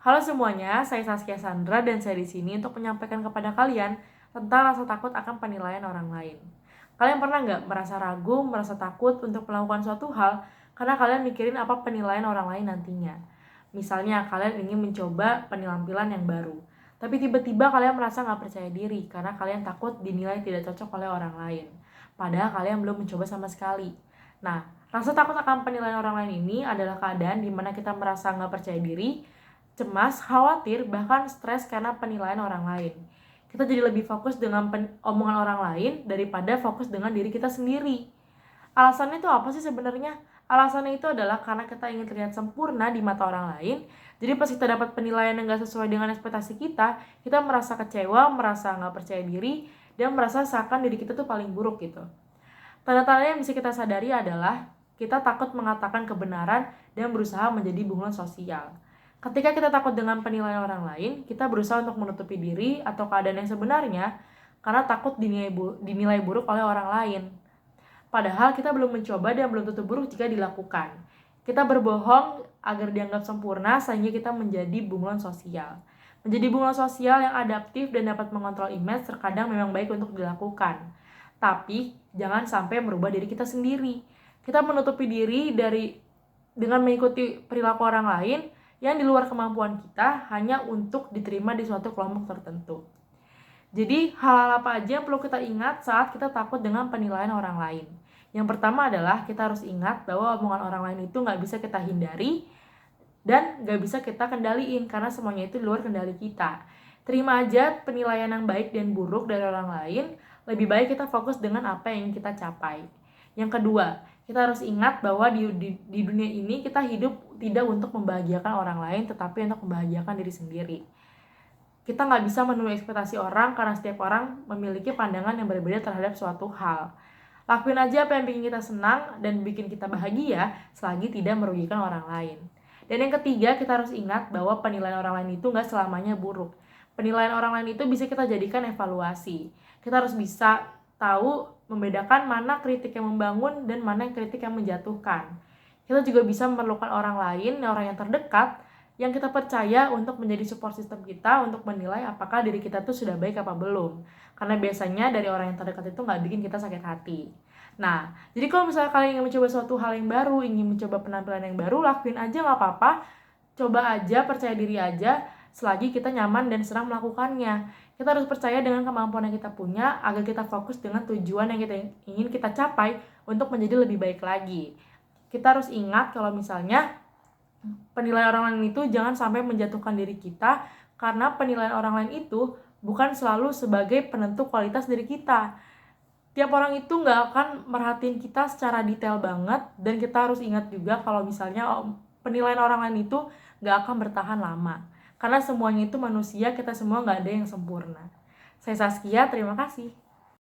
Halo semuanya, saya Saskia Sandra dan saya di sini untuk menyampaikan kepada kalian tentang rasa takut akan penilaian orang lain. Kalian pernah nggak merasa ragu, merasa takut untuk melakukan suatu hal karena kalian mikirin apa penilaian orang lain nantinya? Misalnya kalian ingin mencoba penampilan yang baru, tapi tiba-tiba kalian merasa nggak percaya diri karena kalian takut dinilai tidak cocok oleh orang lain. Padahal kalian belum mencoba sama sekali. Nah, rasa takut akan penilaian orang lain ini adalah keadaan di mana kita merasa nggak percaya diri, cemas, khawatir, bahkan stres karena penilaian orang lain. Kita jadi lebih fokus dengan omongan orang lain daripada fokus dengan diri kita sendiri. Alasannya itu apa sih sebenarnya? Alasannya itu adalah karena kita ingin terlihat sempurna di mata orang lain. Jadi pas kita dapat penilaian yang gak sesuai dengan ekspektasi kita merasa kecewa, merasa gak percaya diri, dan merasa seakan diri kita tuh paling buruk gitu. Tanda-tanda yang bisa kita sadari adalah kita takut mengatakan kebenaran dan berusaha menjadi bunglon sosial. Ketika kita takut dengan penilaian orang lain, kita berusaha untuk menutupi diri atau keadaan yang sebenarnya karena takut dinilai buruk oleh orang lain. Padahal kita belum mencoba dan belum tentu buruk jika dilakukan. Kita berbohong agar dianggap sempurna sehingga kita menjadi bunglon sosial. Menjadi bunglon sosial yang adaptif dan dapat mengontrol image terkadang memang baik untuk dilakukan. Tapi jangan sampai merubah diri kita sendiri. Kita menutupi diri dengan mengikuti perilaku orang lain yang di luar kemampuan kita hanya untuk diterima di suatu kelompok tertentu. Jadi hal-hal apa aja yang perlu kita ingat saat kita takut dengan penilaian orang lain? Yang pertama adalah kita harus ingat bahwa omongan orang lain itu nggak bisa kita hindari dan nggak bisa kita kendaliin karena semuanya itu di luar kendali kita. Terima aja penilaian yang baik dan buruk dari orang lain, lebih baik kita fokus dengan apa yang kita capai. Yang kedua, kita harus ingat bahwa di dunia ini kita hidup tidak untuk membahagiakan orang lain, tetapi untuk membahagiakan diri sendiri. Kita nggak bisa memenuhi ekspektasi orang karena setiap orang memiliki pandangan yang berbeda terhadap suatu hal. Lakuin aja apa yang bikin kita senang dan bikin kita bahagia selagi tidak merugikan orang lain. Dan yang ketiga, kita harus ingat bahwa penilaian orang lain itu nggak selamanya buruk. Penilaian orang lain itu bisa kita jadikan evaluasi. Kita harus bisa tahu membedakan mana kritik yang membangun dan mana kritik yang menjatuhkan. Kita juga bisa memerlukan orang lain, orang yang terdekat, yang kita percaya untuk menjadi support system kita untuk menilai apakah diri kita tuh sudah baik apa belum. Karena biasanya dari orang yang terdekat itu nggak bikin kita sakit hati. Nah, jadi kalau misalnya kalian ingin mencoba suatu hal yang baru, ingin mencoba penampilan yang baru, lakuin aja nggak apa-apa. Coba aja, percaya diri aja, selagi kita nyaman dan senang melakukannya. Kita harus percaya dengan kemampuan yang kita punya agar kita fokus dengan tujuan yang kita ingin kita capai untuk menjadi lebih baik lagi. Kita harus ingat kalau misalnya penilaian orang lain itu jangan sampai menjatuhkan diri kita, karena penilaian orang lain itu bukan selalu sebagai penentu kualitas diri kita. Tiap orang itu nggak akan merhatiin kita secara detail banget, dan kita harus ingat juga kalau misalnya penilaian orang lain itu nggak akan bertahan lama. Karena semuanya itu manusia, kita semua nggak ada yang sempurna. Saya Saskia, terima kasih.